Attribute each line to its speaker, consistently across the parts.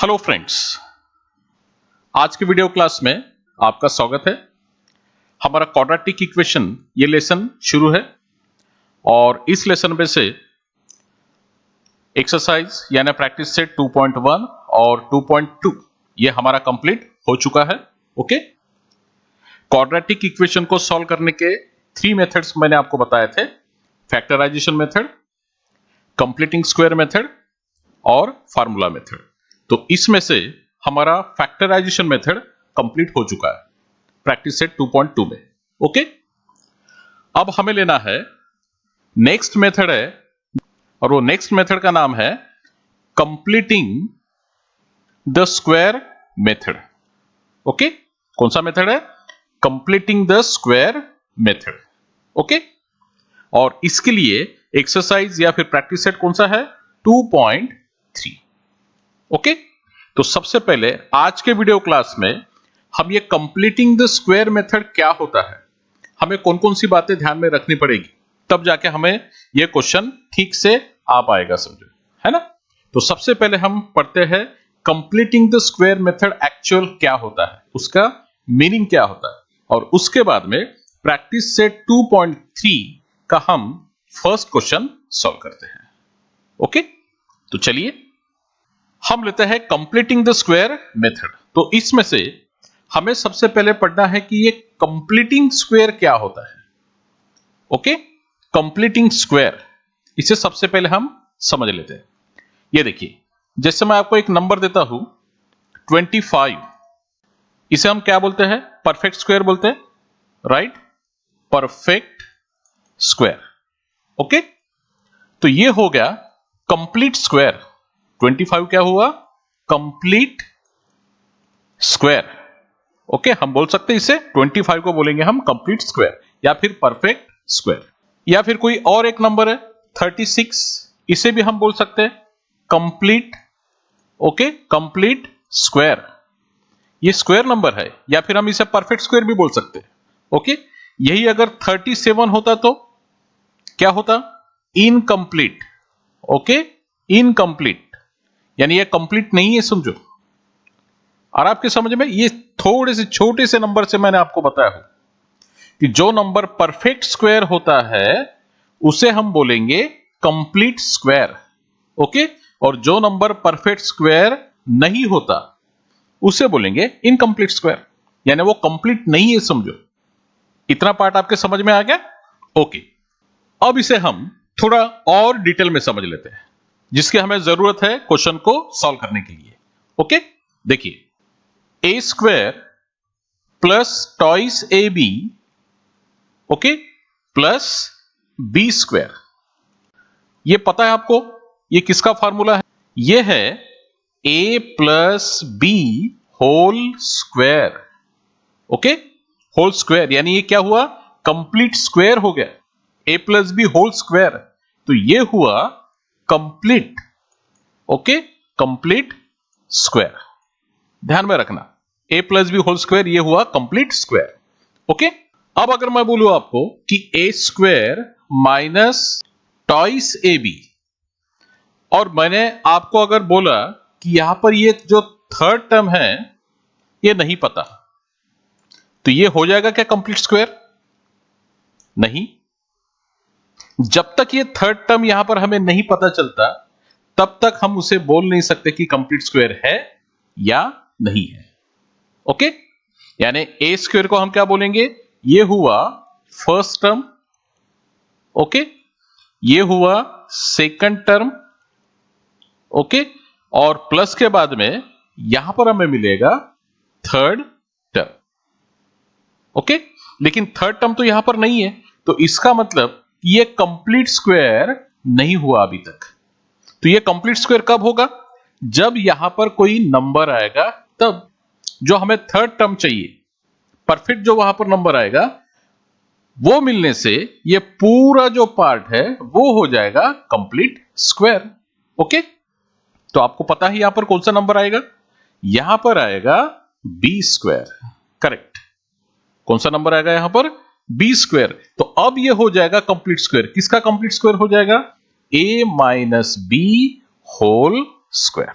Speaker 1: Hello friends, आज की video class में आपका स्वागत है। हमारा क्वाड्रेटिक इक्वेशन ये लेसन शुरू है और इस लेसन में से एक्सरसाइज यानी प्रैक्टिस सेट 2.1 और 2.2 ये हमारा कंप्लीट हो चुका है। ओके, क्वाड्रेटिक इक्वेशन को सॉल्व करने के 3 मेथड्स मैंने आपको बताए थे, factorization method, completing square method और फार्मूला मेथड। तो इसमें से हमारा फैक्टराइजेशन मेथड कंप्लीट हो चुका है प्रैक्टिस सेट 2.2 में। ओके, अब हमें लेना है नेक्स्ट मेथड है और वो नेक्स्ट मेथड का नाम है completing the square method. Okay, कौन सा मेथड है? Completing the square method. Okay, और इसके लिए एक्सरसाइज या फिर प्रैक्टिस सेट कौन सा है? 2.3। ओके, तो सबसे पहले आज के वीडियो क्लास में हम ये कंप्लीटिंग द स्क्वायर मेथड क्या होता है, हमें कौन कौन सी बातें ध्यान में रखनी पड़ेगी, तब जाके हमें ये क्वेश्चन ठीक से आ पाएगा, समझो, है ना। तो सबसे पहले हम पढ़ते हैं completing the square method actual क्या होता है, उसका मीनिंग क्या होता है, और उसके बाद में प्रैक्टिस सेट 2.3 का हम फर्स्ट क्वेश्चन सॉल्व करते हैं। ओके, तो चलिए हम लेते हैं कंप्लीटिंग द स्क्वायर मेथड। तो इसमें से हमें सबसे पहले पढ़ना है कि ये कंप्लीटिंग स्क्वायर क्या होता है। ओके, कंप्लीटिंग स्क्वायर, इसे सबसे पहले हम समझ लेते हैं। ये देखिए, जैसे मैं आपको एक नंबर देता हूं 25, इसे हम क्या बोलते हैं? परफेक्ट स्क्वायर बोलते हैं, राइट? Perfect square. ओके, तो ये हो गया कंप्लीट स्क्वायर। 25 क्या हुआ? Complete square. ओके, हम बोल सकते हैं इसे 25 को बोलेंगे हम कंप्लीट स्क्वायर या फिर परफेक्ट स्क्वायर। या फिर कोई और एक नंबर है 36, इसे भी हम बोल सकते हैं कंप्लीट। ओके, कंप्लीट स्क्वायर, ये स्क्वायर नंबर है, या फिर हम इसे परफेक्ट स्क्वायर भी बोल सकते हैं। ओके, यही अगर 37 होता तो क्या होता? इनकंप्लीट। ओके, इनकंप्लीट यानी ये कंप्लीट नहीं है, समझो। और आपके समझ में ये थोड़े से छोटे से नंबर से मैंने आपको बताया हो कि जो नंबर परफेक्ट स्क्वायर होता है उसे हम बोलेंगे कंप्लीट स्क्वायर। ओके, और जो नंबर परफेक्ट स्क्वायर नहीं होता उसे बोलेंगे इनकंप्लीट स्क्वायर, यानी वो कंप्लीट नहीं है, समझो। इतना पार्ट आपके समझ में आ गया? ओके, अब इसे हम थोड़ा और डिटेल में समझ लेते हैं, जिसकी हमें जरूरत है क्वेश्चन को सॉल्व करने के लिए। ओके, देखिए, a square plus twice a b, okay, plus b square, ये पता है आपको ये किसका फार्मूला है? ये है a plus b whole square. Okay, whole square यानी ये क्या हुआ? कंप्लीट स्क्वायर हो गया। A plus b whole square, तो ये हुआ कंप्लीट। ओके, कंप्लीट स्क्वायर, ध्यान में रखना, ए प्लस बी होल स्क्वायर ये हुआ कंप्लीट स्क्वायर। ओके, अब अगर मैं बोलूं आपको कि a square minus twice a b, और मैंने आपको अगर बोला कि यहां पर ये जो थर्ड टर्म है ये नहीं पता, तो ये हो जाएगा क्या कंप्लीट स्क्वायर? नहीं, जब तक ये थर्ड टर्म यहां पर हमें नहीं पता चलता तब तक हम उसे बोल नहीं सकते कि कंप्लीट स्क्वायर है या नहीं है। ओके, यानी ए स्क्वायर को हम क्या बोलेंगे? ये हुआ फर्स्ट टर्म। ओके, ये हुआ सेकंड टर्म। ओके, और प्लस के बाद में यहां पर हमें मिलेगा थर्ड टर्म। ओके, लेकिन थर्ड टर्म तो यहां पर नहीं है, तो इसका मतलब ये कंप्लीट स्क्वायर नहीं हुआ अभी तक। तो ये कंप्लीट स्क्वायर कब होगा? जब यहां पर कोई नंबर आएगा, तब जो हमें थर्ड टर्म चाहिए, परफेक्ट जो वहां पर नंबर आएगा, वो मिलने से ये पूरा जो पार्ट है वो हो जाएगा कंप्लीट स्क्वायर। ओके, तो आपको पता है यहां पर कौन सा नंबर आएगा? यहां पर आएगा बी स्क्वायर। करेक्ट, कौन सा नंबर आएगा यहां पर? B square. तो अब ये हो जाएगा कंप्लीट स्क्वायर। किसका कंप्लीट स्क्वायर हो जाएगा? A minus b whole square.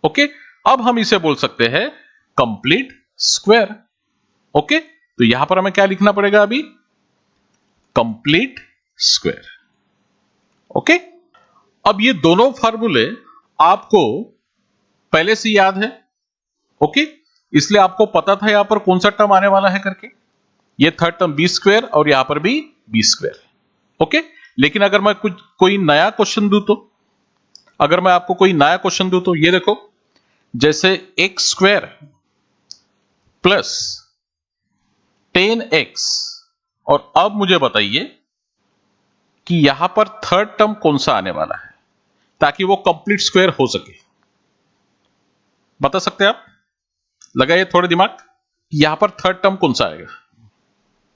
Speaker 1: Okay, अब हम इसे बोल सकते हैं कंप्लीट स्क्वायर। ओके, तो यहां पर हमें क्या लिखना पड़ेगा अभी? Complete square. ओके, अब ये दोनों फार्मूले आपको पहले से याद है। ओके, इसलिए आपको पता था यहां पर कौन सा टर्म आने वाला है करके। ये थर्ड टर्म बी स्क्वायर और यहां पर भी बी स्क्वायर। ओके, लेकिन अगर मैं कोई नया क्वेश्चन दूं तो, अगर मैं आपको कोई नया क्वेश्चन दूं तो ये देखो, जैसे एक्स स्क्वायर प्लस 10x, और अब मुझे बताइए कि यहां पर थर्ड टर्म कौन सा आने वाला है ताकि वो कंप्लीट स्क्वायर हो सके। बता सकते हैं आप? लगाइए थोड़े दिमाग, यहां पर थर्ड टर्म कौन सा आएगा?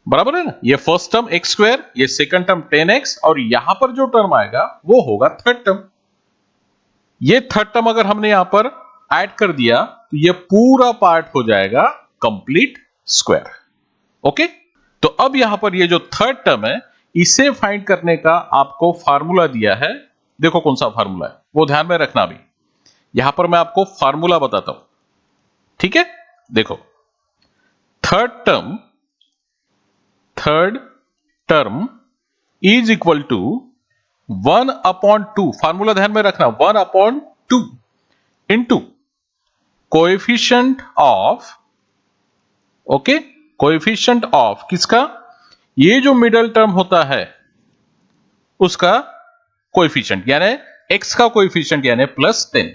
Speaker 1: बराबर है ना, ये फर्स्ट टर्म एक्स स्क्वायर, ये सेकंड टर्म 10x, और यहां पर जो टर्म आएगा वो होगा थर्ड टर्म। ये थर्ड टर्म अगर हमने यहां पर ऐड कर दिया तो ये पूरा पार्ट हो जाएगा कंप्लीट स्क्वायर। ओके, तो अब यहां पर ये जो थर्ड टर्म है इसे फाइंड करने का आपको फार्मूला दिया है। देखो कौन सा फार्मूला है वो ध्यान में रखना। भी यहां पर मैं आपको फार्मूला बताता हूं, ठीक है? देखो, third term is equal to 1/2, formula ध्यान में रखना, 1/2 into coefficient of, okay, coefficient of किसका? ये जो मिडल टर्म होता है उसका कोएफिशिएंट, यानी x का कोएफिशिएंट, यानी +10।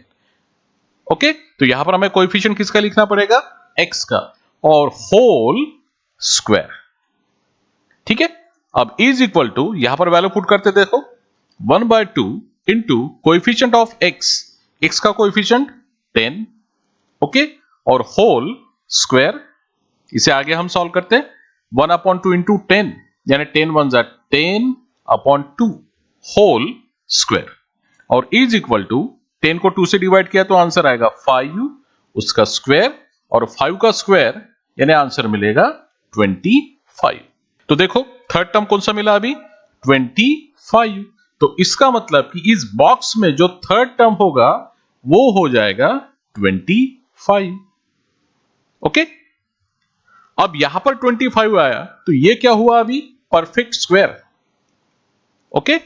Speaker 1: ओके, तो यहां पर हमें कोएफिशिएंट किसका लिखना पड़ेगा? x का, और होल स्क्वायर। ठीक है, अब इज इक्वल टू, यहां पर वैल्यू पुट करते देखो, 1/2 इंटू कोएफिशिएंट ऑफ x का कोएफिशिएंट 10, ओके, और होल स्क्वायर। इसे आगे हम सॉल्व करते हैं, 1/2 इंटू 10, यानी 10 1 जा 10/2 होल स्क्वायर, और इज इक्वल टू 10 को 2 से डिवाइड किया तो आंसर आएगा 5, उसका स्क्वायर, और 5 का स्क्वायर यानी आंसर मिलेगा 25। तो देखो थर्ड टर्म कौन सा मिला अभी? 25। तो इसका मतलब कि इस बॉक्स में जो थर्ड टर्म होगा वो हो जाएगा 25। ओके, अब यहां पर 25 आया तो ये क्या हुआ अभी? Perfect square. ओके,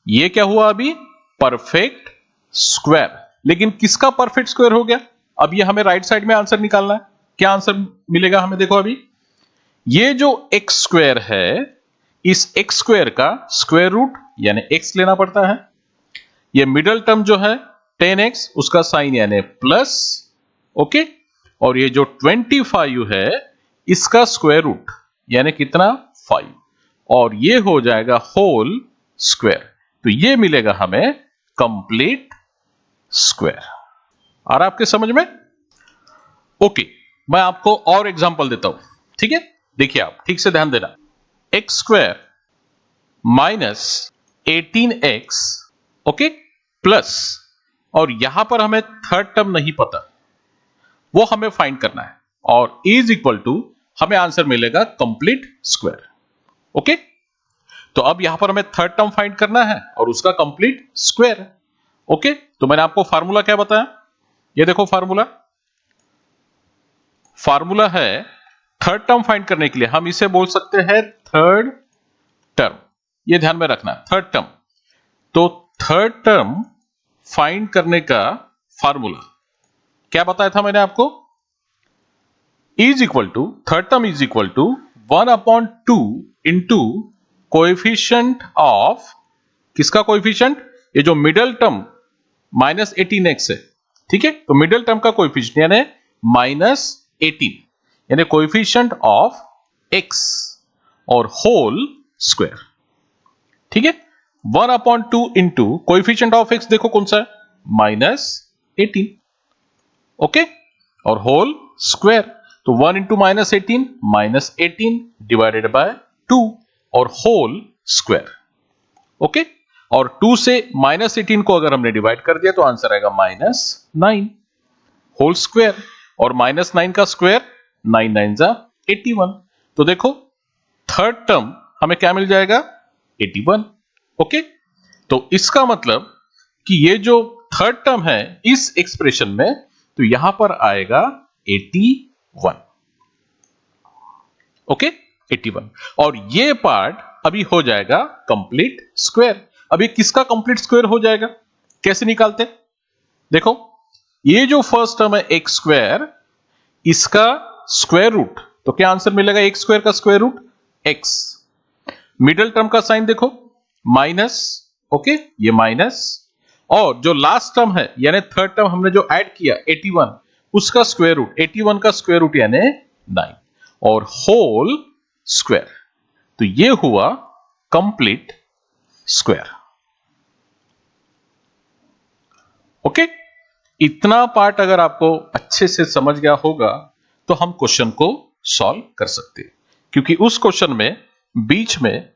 Speaker 1: ये क्या हुआ अभी? Perfect square. लेकिन किसका परफेक्ट स्क्वायर हो गया? अब ये हमें राइट साइड में आंसर निकालना है। क्या आंसर मिलेगा हमें? देखो अभी ये जो एक्स स्क्वायर है, इस एक्स स्क्वायर का स्क्वायर रूट यानी एक्स लेना पड़ता है। ये मिडल टर्म जो है 10x, उसका साइन यानी प्लस, ओके, और ये जो 25 है इसका स्क्वायर रूट यानी कितना? 5, और ये हो जाएगा होल स्क्वायर। तो ये मिलेगा हमें कंप्लीट स्क्वायर। आ रहा आपके समझ में? ओके, मैं आपको और एग्जांपल देता हूं, ठीक है? देखिए आप ठीक से ध्यान देना, x square minus 18x, okay, plus, और यहां पर हमें थर्ड टर्म नहीं पता, वो हमें फाइंड करना है, और इज इक्वल टू हमें आंसर मिलेगा कंप्लीट स्क्वायर। ओके, तो अब यहां पर हमें थर्ड टर्म फाइंड करना है और उसका कंप्लीट स्क्वायर। ओके, तो मैंने आपको फार्मूला क्या बताया? ये देखो फार्मूला है थर्ड टर्म फाइंड करने के लिए हम इसे बोल सकते हैं थर्ड टर्म। ये ध्यान में रखना, थर्ड टर्म। तो थर्ड टर्म फाइंड करने का फार्मूला क्या बताया था मैंने आपको? Is equal to, third term is equal to 1/2 into coefficient of, किसका कोएफिशिएंट? ये जो मिडल टर्म -18x है, ठीक है, तो मिडल टर्म का कोएफिशिएंट यानी -18, यानी कोएफिशिएंट ऑफ x, और होल स्क्वायर। ठीक है, 1/2 इंटू कोएफिशिएंट ऑफ x देखो कौन सा है? -18, ओके, और होल स्क्वायर। तो 1 इंटू -18, -18 डिवाइडेड बाय 2, और होल स्क्वायर। ओके, और 2 से -18 को अगर हमने डिवाइड कर दिया तो आंसर आएगा -9 होल स्क्वायर, और -9 का स्क्वायर 9 9 जा 81। तो देखो थर्ड टर्म हमें क्या मिल जाएगा? 81। ओके, तो इसका मतलब कि ये जो थर्ड टर्म है इस एक्सप्रेशन में, तो यहां पर आएगा 81। ओके, 81। और ये पार्ट अभी हो जाएगा कंप्लीट स्क्वायर। अभी किसका कंप्लीट स्क्वायर हो जाएगा, कैसे निकालते? देखो, ये जो फर्स्ट टर्म है एक्स स्क्वायर, इसका स्क्वायर रूट, तो क्या आंसर मिलेगा? एक्स स्क्वायर का square root x. Middle term का साइन देखो, माइनस। ओके, ये माइनस। और जो लास्ट टर्म है यानी थर्ड टर्म हमने जो ऐड किया 81, उसका स्क्वायर रूट, 81 का स्क्वायर रूट यानी 9 और होल स्क्वायर। तो ये हुआ कंप्लीट स्क्वायर। ओके, इतना पार्ट अगर आपको अच्छे से समझ गया होगा तो हम क्वेश्चन को सॉल्व कर सकते हैं, क्योंकि उस क्वेश्चन में बीच में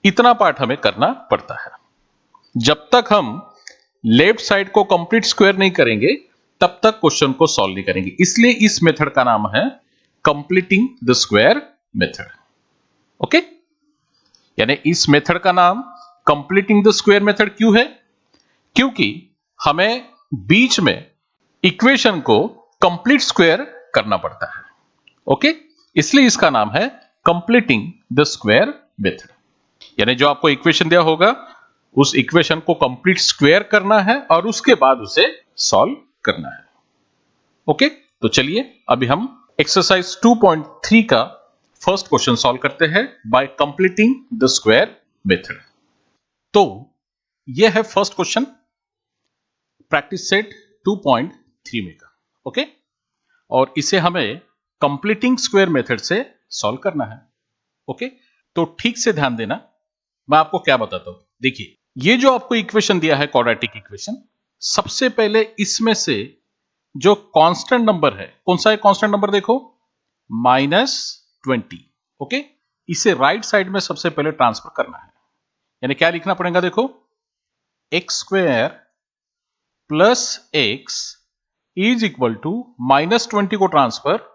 Speaker 1: इतना पार्ट हमें करना पड़ता है। जब तक हम लेफ्ट साइड को कंप्लीट स्क्वायर नहीं करेंगे तब तक क्वेश्चन को सॉल्व नहीं करेंगे। इसलिए इस मेथड का नाम है completing the square method. Okay, यानी इस मेथड का नाम कंप्लीटिंग द स्क्वायर मेथड क्यों है? क्योंकि हमें बीच में इक्वेशन को कंप्लीट स्क्वायर करना पड़ता है। ओके, इसलिए इसका नाम है कंप्लीटिंग द स्क्वायर मेथड। यानी जो आपको इक्वेशन दिया होगा उस इक्वेशन को कंप्लीट स्क्वायर करना है और उसके बाद उसे सॉल्व करना है। ओके, तो चलिए अभी हम एक्सरसाइज 2.3 का फर्स्ट क्वेश्चन सॉल्व करते हैं bye completing the square method. तो यह है फर्स्ट क्वेश्चन प्रैक्टिस सेट 2.3 में का। ओके, और इसे हमें कंप्लीटिंग स्क्वायर मेथड से सॉल्व करना है। ओके, तो ठीक से ध्यान देना, मैं आपको क्या बताता हूं। देखिए, ये जो आपको इक्वेशन दिया है क्वाड्रेटिक इक्वेशन, सबसे पहले इसमें से जो कांस्टेंट नंबर है, कौन सा है कांस्टेंट नंबर? देखो, -20। ओके, इसे राइट साइड में सबसे पहले ट्रांसफर करना है। यानी क्या लिखना पड़ेगा? देखो, x square plus x is equal to -20 को ट्रांसफर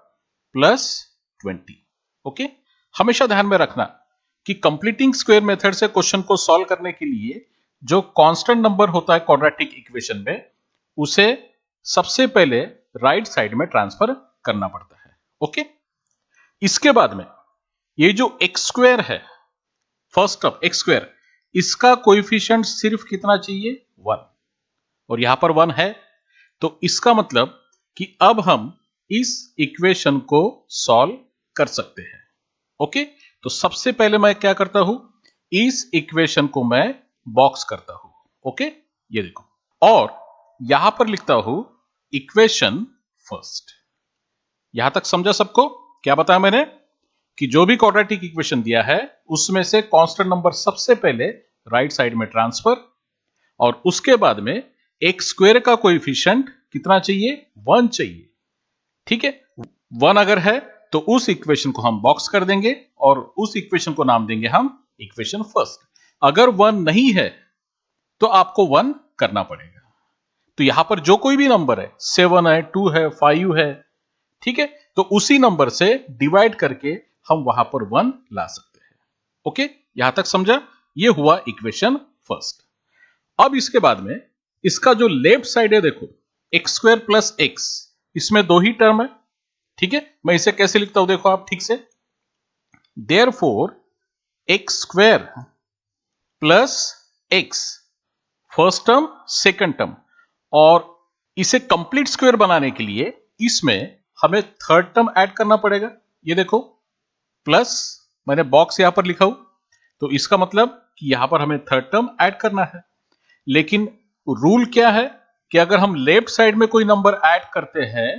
Speaker 1: +20। ओके, हमेशा ध्यान में रखना कि कंप्लीटिंग स्क्वायर मेथड से क्वेश्चन को सॉल्व करने के लिए जो कांस्टेंट नंबर होता है क्वाड्रेटिक इक्वेशन में, उसे सबसे पहले राइट साइड में ट्रांसफर करना पड़ता है। ओके, इसके बाद में ये जो एक्स स्क्वायर है, फर्स्ट टर्म एक्स स्क्वायर, इसका कोएफिशिएंट सिर्फ कितना चाहिए? 1। और यहां पर 1 है, तो इसका मतलब कि अब हम इस इक्वेशन को सॉल्व कर सकते हैं। ओके, तो सबसे पहले मैं क्या करता हूं, इस इक्वेशन को मैं बॉक्स करता हूं। ओके, ये देखो, और यहां पर लिखता हूं इक्वेशन फर्स्ट। यहां तक समझा सबको? क्या बताया मैंने कि जो भी क्वाड्रेटिक इक्वेशन दिया है उसमें से कांस्टेंट नंबर सबसे पहले राइट साइड में ट्रांसफर, और उसके बाद में एक्स स्क्वायर का कोएफिशिएंट कितना चाहिए? 1 चाहिए। ठीक है, 1 अगर है तो उस इक्वेशन को हम बॉक्स कर देंगे और उस इक्वेशन को नाम देंगे हम इक्वेशन फर्स्ट। अगर 1 नहीं है तो आपको 1 करना पड़ेगा। तो यहां पर जो कोई भी नंबर है, 7 है, 2 है, 5 है, ठीक है, तो उसी नंबर से डिवाइड करके हम वहां पर 1 ला सकते हैं। ओके, यहां तक समझा? ये हुआ इक्वेशन फर्स्ट। अब इसके बाद में इसका जो लेफ्ट साइड है, देखो, एक्स स्क्वायर प्लस एक्स, इसमें दो ही टर्म है। ठीक है, मैं इसे कैसे लिखता हूं? देखो आप ठीक से, therefore x square plus x, first term second term, और इसे कंप्लीट स्क्वायर बनाने के लिए इसमें हमें थर्ड टर्म ऐड करना पड़ेगा। ये देखो, प्लस, मैंने बॉक्स यहां पर लिखा हूं, तो इसका मतलब कि यहां पर हमें थर्ड टर्म ऐड करना है। लेकिन रूल क्या है कि अगर हम लेफ्ट साइड में कोई नंबर ऐड करते हैं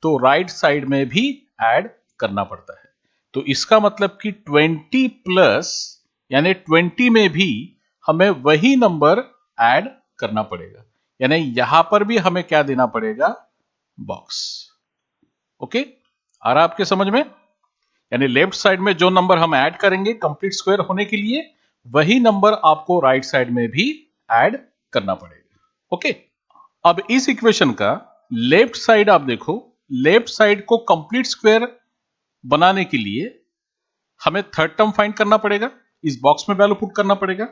Speaker 1: तो राइट साइड में भी ऐड करना पड़ता है। तो इसका मतलब कि 20 प्लस यानी 20 में भी हमें वही नंबर ऐड करना पड़ेगा। यानी यहां पर भी हमें क्या देना पड़ेगा? बॉक्स। ओके, आ रहा आपके समझ में? यानी लेफ्ट साइड में जो नंबर हम ऐड करेंगे कंप्लीट स्क्वायर होने के लिए, वही नंबर आपको राइट साइड में भी ऐड करना पड़ेगा। ओके, अब इस इक्वेशन का लेफ्ट साइड आप देखो, लेफ्ट साइड को कंप्लीट स्क्वायर बनाने के लिए हमें थर्ड टर्म फाइंड करना पड़ेगा, इस बॉक्स में वैल्यू पुट करना पड़ेगा।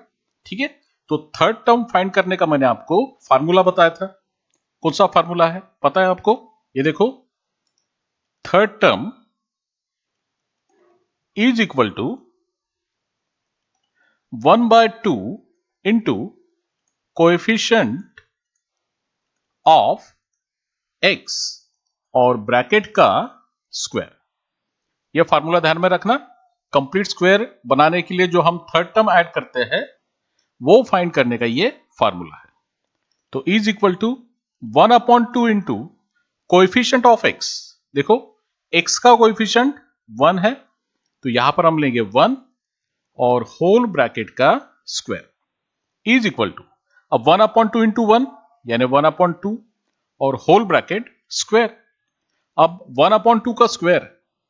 Speaker 1: ठीक है, तो थर्ड टर्म फाइंड करने का मैंने आपको फार्मूला बताया था, कौन सा फार्मूला है पता है आपको? ये देखो, third term is equal to 1/2 into coefficient of x और ब्रैकेट का स्क्वायर। यह फार्मूला ध्यान में रखना। कंप्लीट स्क्वायर बनाने के लिए जो हम थर्ड टर्म ऐड करते हैं वो फाइंड करने का ये फार्मूला है। तो is equal to 1/2 into coefficient of x। देखो x का कोएफिशिएंट 1 है, तो यहां पर हम लेंगे 1 और होल ब्रैकेट का स्क्वायर इज इक्वल टू, अब 1/2 इंटू 1 यानी 1/2 और होल ब्रैकेट स्क्वायर। अब 1/2 का स्क्वायर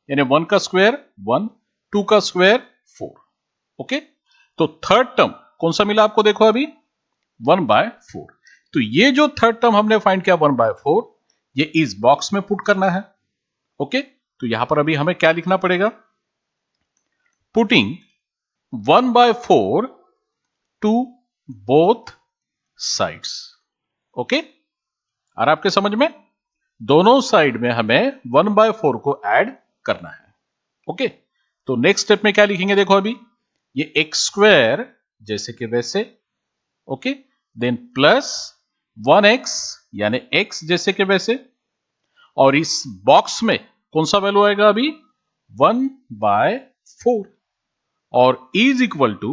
Speaker 1: यानी 1 का स्क्वायर 1, 2 का स्क्वायर 4। ओके, तो थर्ड टर्म कौन सा मिला आपको? देखो अभी 1/4। तो ये जो थर्ड टर्म हमने फाइंड किया 1/4, ये इस बॉक्स में पुट करना है। ओके, तो यहां पर अभी हमें क्या लिखना पड़ेगा? Putting 1/4 to both sides. Okay, और आपके समझ में दोनों साइड में हमें 1/4 को ऐड करना है। ओके, तो नेक्स्ट स्टेप में क्या लिखेंगे? देखो अभी ये x स्क्वायर जैसे कि वैसे, ओके, देन प्लस 1x यानी x जैसे कि वैसे, और इस बॉक्स में कौन सा वैल्यू आएगा? अभी 1/4 और इज इक्वल टू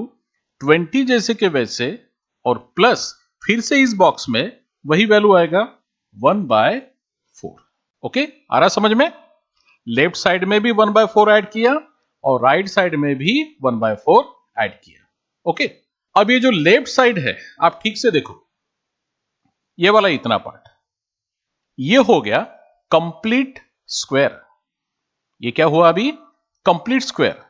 Speaker 1: 20 जैसे कि वैसे, और प्लस फिर से इस बॉक्स में वही वैल्यू आएगा 1/4। ओके, आ रहा समझ में? लेफ्ट साइड में भी 1/4 ऐड किया और राइट साइड में भी 1/4 ऐड किया। ओके, अब ये जो लेफ्ट साइड है आप ठीक से देखो, ये वाला इतना पार्ट, ये हो गया कंप्लीट स्क्वायर। ये क्या हुआ अभी? Complete square.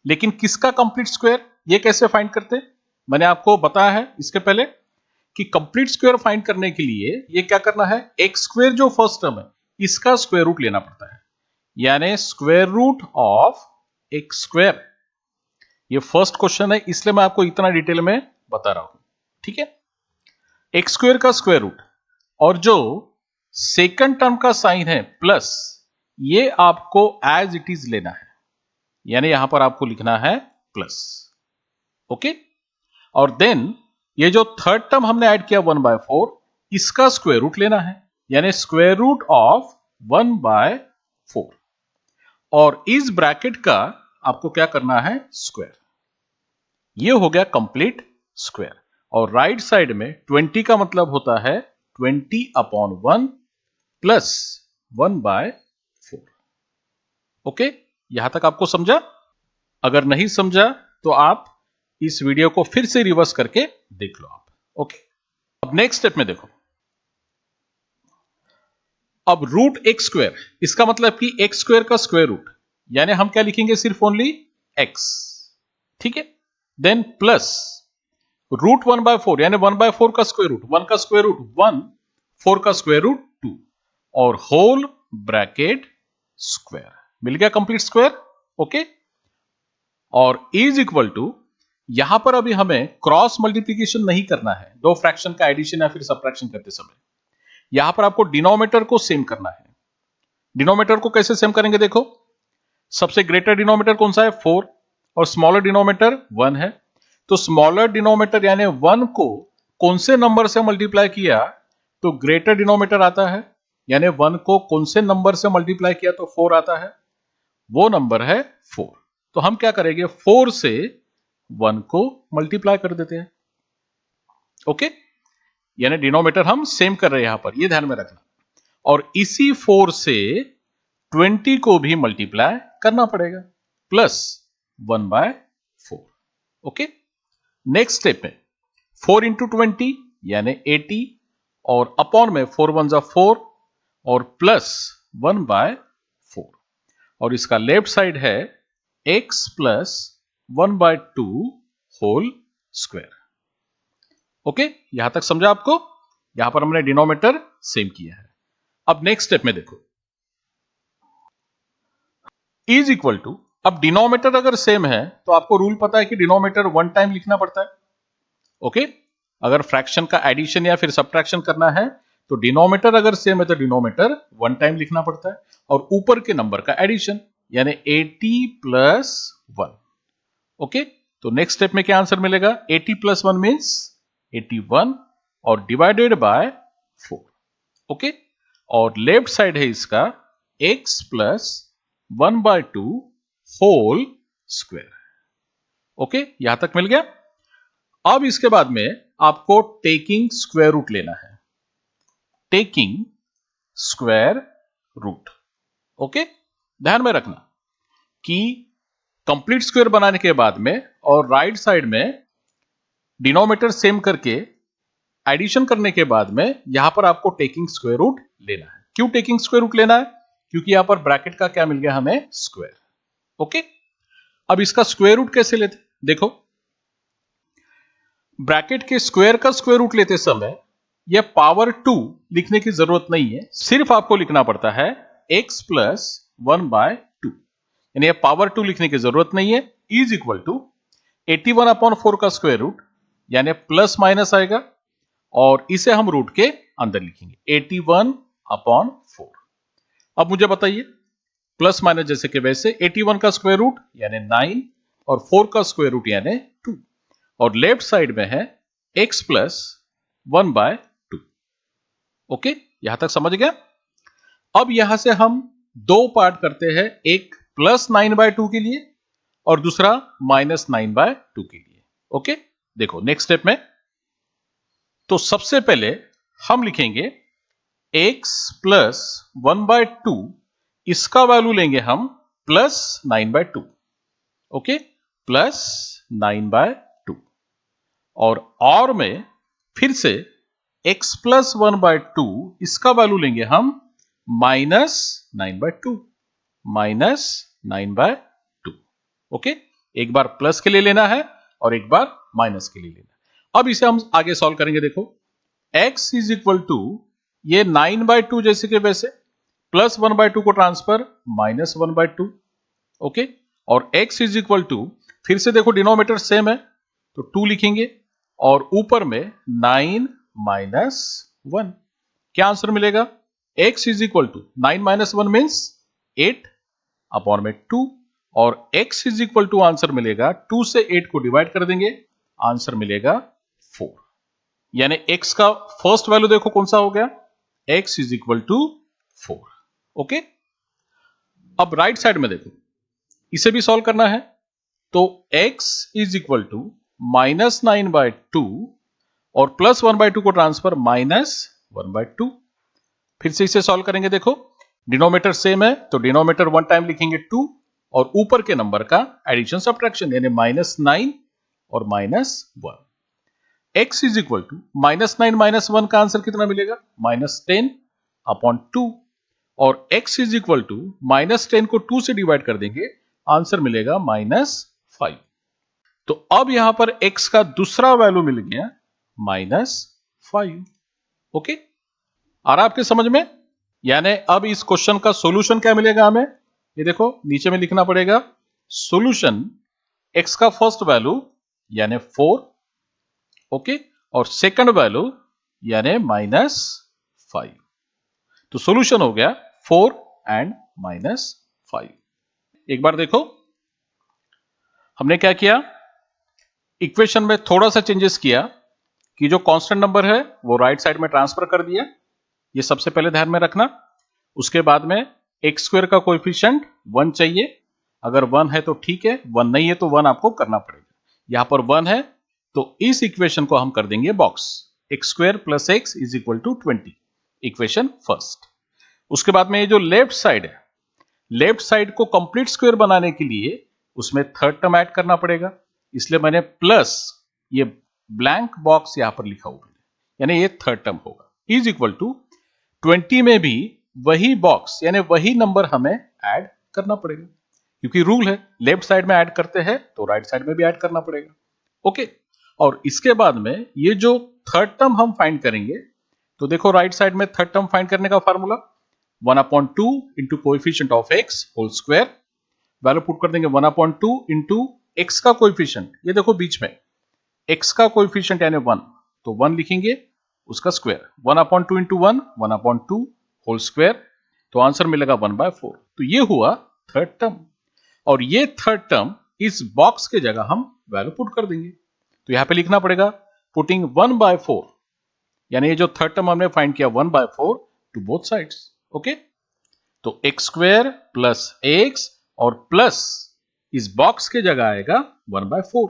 Speaker 1: लेकिन किसका कंप्लीट स्क्वायर? ये कैसे फाइंड करते? मैंने आपको बताया है इसके पहले कि कंप्लीट स्क्वायर फाइंड करने के लिए ये क्या करना है? एक्स स्क्वायर जो फर्स्ट टर्म है इसका स्क्वायर रूट लेना पड़ता है, यानी square root of x square. ये फर्स्ट क्वेश्चन है इसलिए मैं आपको इतना डिटेल में बता रहा हूं। ठीक है, एक्स स्क्वायर का स्क्वायर रूट और जो सेकंड टर्म का साइन है प्लस, ये आपको एज इट इज लेना है, यानी यहां पर आपको लिखना है प्लस। ओके, और देन ये जो थर्ड टर्म हमने ऐड किया 1/4, इसका स्क्वायर रूट लेना है, यानी स्क्वायर रूट ऑफ 1/4, और इस ब्रैकेट का आपको क्या करना है? स्क्वायर। ये हो गया कंप्लीट स्क्वायर। और राइट साइड में 20 का मतलब होता है 20/1 प्लस 1/4। ओके, यहां तक आपको समझा? अगर नहीं समझा तो आप इस वीडियो को फिर से रिवर्स करके देख लो आप। ओके, अब नेक्स्ट स्टेप में देखो, अब रूट एक्स स्क्वायर, इसका मतलब कि एक्स स्क्वायर का स्क्वायर रूट, यानी हम क्या लिखेंगे? सिर्फ ओनली एक्स। ठीक है, देन प्लस रूट 1/4 यानी 1/4 का स्क्वायर रूट, 1 का स्क्वायर रूट 1, 4 का स्क्वायर रूट 2, और होल ब्रैकेट स्क्वायर। मिल गया कंप्लीट स्क्वायर। ओके, और इज इक्वल टू, यहां पर अभी हमें क्रॉस मल्टीप्लीकेशन नहीं करना है दो फ्रैक्शन का एडिशन या फिर सबट्रैक्शन करते समय। यहां पर आपको डिनोमिनेटर को सेम करना है। डिनोमिनेटर को कैसे सेम करेंगे? देखो, सबसे ग्रेटर डिनोमिनेटर कौन सा है? 4, और स्मॉलर डिनोमिनेटर 1 है। तो स्मॉलर डिनोमिनेटर यानी 1 को कौन से नंबर से मल्टीप्लाई किया तो ग्रेटर डिनोमिनेटर आता है, यानी 1 को कौन से नंबर से मल्टीप्लाई किया तो 4 आता है, वो नंबर है 4। तो हम क्या करेंगे? 4 से 1 को मल्टीप्लाई कर देते हैं। ओके, यानी डिनोमिनेटर हम सेम कर रहे हैं यहां पर, ये ध्यान में रखना। और इसी 4 से 20 को भी मल्टीप्लाई करना पड़ेगा, प्लस 1/4। ओके, नेक्स्ट स्टेप में 4 इंटू 20 यानी 80, और अपॉन में 4 1 जा 4 और प्लस 1/4, और इसका लेफ्ट साइड है x plus 1/2 whole square. Okay, यहां तक समझा आपको? यहां पर हमने डिनोमिनेटर सेम किया है। अब नेक्स्ट स्टेप में देखो, इज इक्वल टू, अब डिनोमिनेटर अगर सेम है तो आपको रूल पता है कि डिनोमिनेटर 1 टाइम लिखना पड़ता है। ओके, अगर फ्रैक्शन का एडिशन या फिर सबट्रैक्शन करना है तो डिनोमिनेटर अगर सेम है तो डिनोमिनेटर 1 टाइम लिखना पड़ता है और ऊपर के नंबर का एडिशन यानी 80 प्लस 1। ओके, तो नेक्स्ट स्टेप में क्या आंसर मिलेगा? 80 प्लस 1 मीन्स 81 और डिवाइडेड बाय 4। ओके, और लेफ्ट साइड है इसका x plus 1/2 whole square. Okay, यहां तक मिल गया। अब इसके बाद में आपको टेकिंग स्क्वायर रूट लेना है, टेकिंग स्क्वायर रूट। ओके, ध्यान में रखना कि कंप्लीट स्क्वायर बनाने के बाद में और राइट साइड में डिनोमिनेटर सेम करके एडिशन करने के बाद में यहां पर आपको टेकिंग स्क्वायर रूट लेना है। क्यों टेकिंग स्क्वायर रूट लेना है? क्योंकि यहां पर ब्रैकेट का क्या मिल गया हमें? स्क्वायर। ओके, अब इसका स्क्वायर रूट कैसे लेते? देखो, ब्रैकेट के स्क्वायर का स्क्वायर रूट लेते समय यह पावर 2 लिखने की जरूरत नहीं है, सिर्फ आपको लिखना पड़ता है x प्लस 1/2, यानी यह पावर 2 लिखने की जरूरत नहीं है, इज इक्वल टू 81/4 का स्क्वायर रूट, यानी प्लस माइनस आएगा और इसे हम रूट के अंदर लिखेंगे 81/4। अब मुझे बताइए, प्लस माइनस जैसे कि वैसे 81 का स्क्वायर रूट यानी 9 और 4 का स्क्वायर रूट यानी 2 और लेफ्ट साइड में है x प्लस 1/2। ओके, यहां तक समझ गया? अब यहां से हम दो पार्ट करते हैं, एक प्लस 9/2 के लिए और दूसरा माइनस 9/2 के लिए। ओके, देखो नेक्स्ट स्टेप में तो सबसे पहले हम लिखेंगे x प्लस 1/2, इसका वैल्यू लेंगे हम प्लस 9/2। ओके, प्लस 9/2 और में फिर से x प्लस 1/2, इसका वैल्यू लेंगे हम माइनस 9/2, माइनस 9/2। ओके, एक बार प्लस के लिए लेना है और एक बार माइनस के लिए लेना है। अब इसे हम आगे सॉल्व करेंगे। देखो, x इज इक्वल टू ये 9/2 जैसे कि वैसे प्लस 1/2 को ट्रांसफर माइनस 1/2। ओके, और x इज इक्वल टू फिर से देखो डिनोमिनेटर सेम है तो 2 लिखेंगे और ऊपर में 9 माइनस 1। क्या आंसर मिलेगा? x is equal to 9 minus 1 means 8 upon में 2 और x is equal to answer मिलेगा 2 से 8 को डिवाइड कर देंगे, आंसर मिलेगा 4। यानी x का फर्स्ट वैल्यू देखो कौन सा हो गया? x is equal to 4। Okay, अब राइट साइड में देखो, इसे भी सॉल्व करना है तो x is equal to minus 9/2 और प्लस 1/2 को ट्रांसफर माइनस 1/2। फिर से इसे सॉल्व करेंगे। देखो, डिनोमिनेटर सेम है तो डिनोमिनेटर 1 टाइम लिखेंगे 2 और ऊपर के नंबर का एडिशन सब्ट्रैक्शन यानी माइनस 9 और minus 1। x is equal to minus 9 minus 1 का आंसर कितना मिलेगा? माइनस 10 अपॉन 2 और x is equal to minus 10 को 2 से डिवाइड कर देंगे, आंसर मिलेगा माइनस 5। तो अब यहां पर x का दूसरा वैल्यू मिल गया माइनस 5। ओके, आ रहा आपके समझ में? यानी अब इस क्वेश्चन का सॉल्यूशन क्या मिलेगा हमें? ये देखो नीचे में लिखना पड़ेगा सॉल्यूशन x का फर्स्ट वैल्यू यानी 4, ओके, और सेकंड वैल्यू यानी माइनस 5। तो सॉल्यूशन हो गया 4 एंड माइनस 5। एक बार देखो, हमने क्या किया, इक्वेशन में थोड़ा सा चेंजेस किया कि जो कांस्टेंट नंबर है वो राइट साइड में ट्रांसफर कर दिया, ये सबसे पहले ध्यान में रखना। उसके बाद में एक्स स्क्वायर का कोएफिशिएंट 1 चाहिए, अगर 1 है तो ठीक है, 1 नहीं है तो 1 आपको करना पड़ेगा। यहां पर 1 है तो इस इक्वेशन को हम कर देंगे box, x square plus x is equal to 20, equation first. उसके बाद में ये जो लेफ्ट साइड है, लेफ्ट साइड को कंप्लीट स्क्वायर बनाने के लिए उसमें थर्ड टर्म ऐड करना पड़ेगा, इसलिए मैंने प्लस ये ब्लैंक बॉक्स यहां पर लिखा हुआ है, यानी ये थर्ड टर्म होगा, इज इक्वल टू 20 में भी वही बॉक्स यानी वही नंबर हमें ऐड करना पड़ेगा, क्योंकि रूल है लेफ्ट साइड में ऐड करते हैं तो राइट साइड में भी ऐड करना पड़ेगा। ओके, और इसके बाद में ये जो थर्ड टर्म हम फाइंड करेंगे तो देखो राइट साइड में थर्ड टर्म फाइंड करने का formula 1/2 into coefficient of x whole square, value put कर देंगे 1/2 इंटू एक्स का कोएफिशिएंट, ये देखो बीच में एक्स का कोएफिशिएंट यानी 1 तो 1 लिखेंगे उसका स्क्वायर, 1/2 इंटू 1, 1/2 होल स्क्वायर, तो आंसर मिलेगा 1/4। तो ये हुआ थर्ड टर्म, और ये थर्ड टर्म इस बॉक्स के जगह हम वैल्यू पुट कर देंगे। तो यहां पे लिखना पड़ेगा पुटिंग 1/4, यानी ये जो थर्ड टर्म हमने फाइंड किया 1/4 टू बोथ साइड्स। ओके, तो एक्स स्क्वायर प्लस एक्स और प्लस इस बॉक्स के जगह आएगा 1/4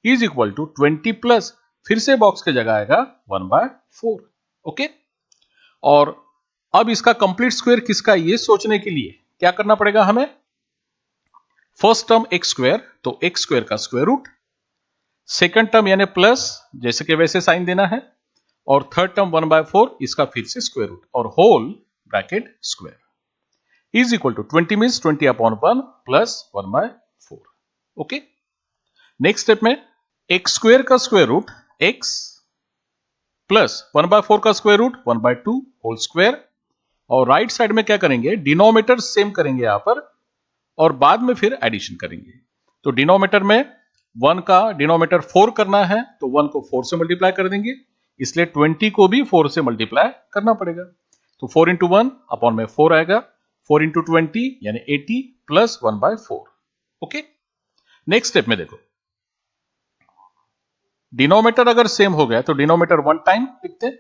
Speaker 1: इज इक्वल टू 20 प्लस फिर से बॉक्स के जगह आएगा 1/4। ओके, और अब इसका कंप्लीट स्क्वायर किसका, ये सोचने के लिए क्या करना पड़ेगा हमें। फर्स्ट टर्म एक्स स्क्वायर, तो एक्स स्क्वायर का स्क्वायर रूट, सेकंड टर्म यानी प्लस जैसे कि वैसे साइन देना है, और थर्ड टर्म 1/4 इसका फिर से स्क्वायर रूट और whole bracket square is equal to 20 means 20/1 plus 1/4। ओके, नेक्स्ट स्टेप में एक्स स्क्वायर का स्क्वायर रूट एक्स प्लस 1/4 का स्क्वायर रूट 1/2 होल स्क्वायर, और राइट साइड में क्या करेंगे, डिनोमिनेटर सेम करेंगे यहां पर, और बाद में फिर एडिशन करेंगे। तो डिनोमिनेटर में 1 का डिनोमिनेटर 4 करना है, तो 1 को 4 से मल्टीप्लाई कर देंगे, इसलिए 20 को भी 4 से मल्टीप्लाई करना पड़ेगा। तो 4 इंटू 1 अपॉन में 4 आएगा, 4 इंटू 20 यानी 80 प्लस 1/4। ओके, नेक्स्ट स्टेप में देखो, डिनोमिनेटर अगर सेम हो गया तो डिनोमिनेटर 1 टाइम लिखते हैं,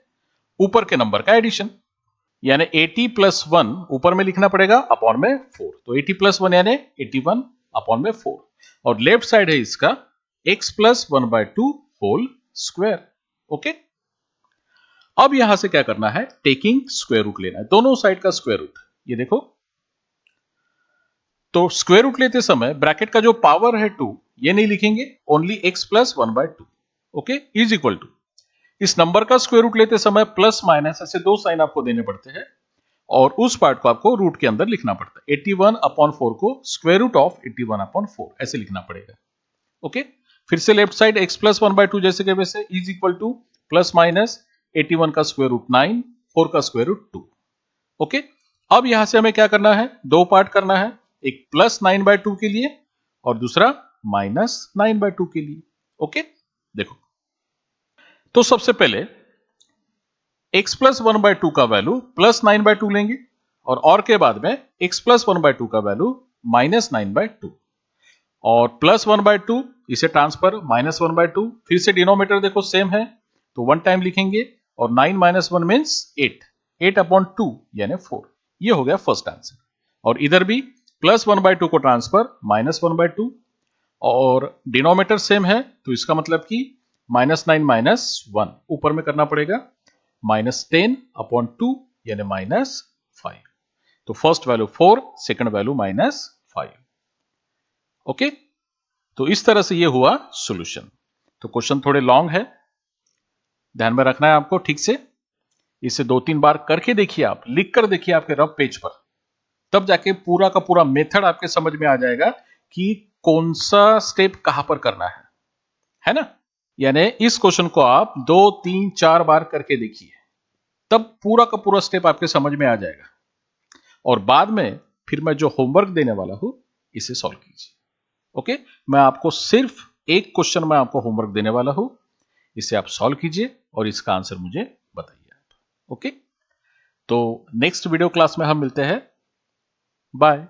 Speaker 1: ऊपर के नंबर का एडिशन, यानी 80 प्लस 1 ऊपर में लिखना पड़ेगा अपॉन में 4, तो 80 प्लस 1 यानी 81 अपॉन में 4, और लेफ्ट साइड है इसका x plus 1/2 whole square. Okay, अब यहां से क्या करना है, टेकिंग स्क्वायर रूट लेना है, दोनों साइड का स्क्वायर रूट। ये देखो, तो स्क्वायर रूट लेते समय ब्रैकेट का जो पावर है 2 ये नहीं लिखेंगे, only x plus 1/2। Okay, is equal to, इस नंबर का स्क्वायर रूट लेते समय प्लस माइनस ऐसे दो साइन आपको देने पड़ते हैं, और उस पार्ट को आपको रूट के अंदर लिखना पड़ता है। 81/4 को स्क्वायर रूट ऑफ 81/4 ऐसे लिखना पड़ेगा। ओके, फिर से लेफ्ट साइड x प्लस 1/2 जैसे के वैसे is equal two plus minus 81 का स्क्वायर रूट 9, 4 का स्क्वायर रूट 2। ओके, अब यहां से हमें क्या करना है, दो पार्ट करना है, एक प्लस 9/2 के लिए और दूसरा माइनस 9/2 के लिए। ओके, देखो, तो सबसे पहले x प्लस 1/2 का वैल्यू प्लस 9/2 लेंगे, और के बाद में x प्लस 1/2 का वैल्यू माइनस 9/2, और प्लस 1/2 इसे ट्रांसफर माइनस 1/2, फिर से डिनोमिनेटर देखो सेम है तो 1 टाइम लिखेंगे, और 9 माइनस 1 मीन्स 8, 8/2 यानी 4। ये हो गया फर्स्ट आंसर। और इधर भी प्लस 1/2 को ट्रांसफर माइनस 1/2, और डिनोमिनेटर सेम है तो इसका मतलब कि माइनस 9 माइनस 1 ऊपर में करना पड़ेगा, -10/2 यानी -5। तो first value 4, second value -5। Okay, तो इस तरह से ये हुआ सॉल्यूशन। तो क्वेश्चन थोड़े लॉन्ग है, ध्यान में रखना है आपको ठीक से, इसे 2-3 बार करके देखिए, आप लिख कर देखिए आपके रफ पेज पर, तब जाके पूरा का पूरा मेथड आपके समझ में आ जाएगा कि कौन सा स्टेप कहां पर करना है ना। यानी इस क्वेश्चन को आप 2-3-4 बार करके देखिए, तब पूरा का पूरा स्टेप आपके समझ में आ जाएगा, और बाद में फिर मैं जो होमवर्क देने वाला हूं इसे सॉल्व कीजिए। ओके, मैं आपको सिर्फ एक क्वेश्चन में आपको होमवर्क देने वाला हूं, इसे आप सॉल्व कीजिए और इसका आंसर मुझे बताइए आप। ओके, तो नेक्स्ट वीडियो क्लास में हम मिलते हैं, बाय।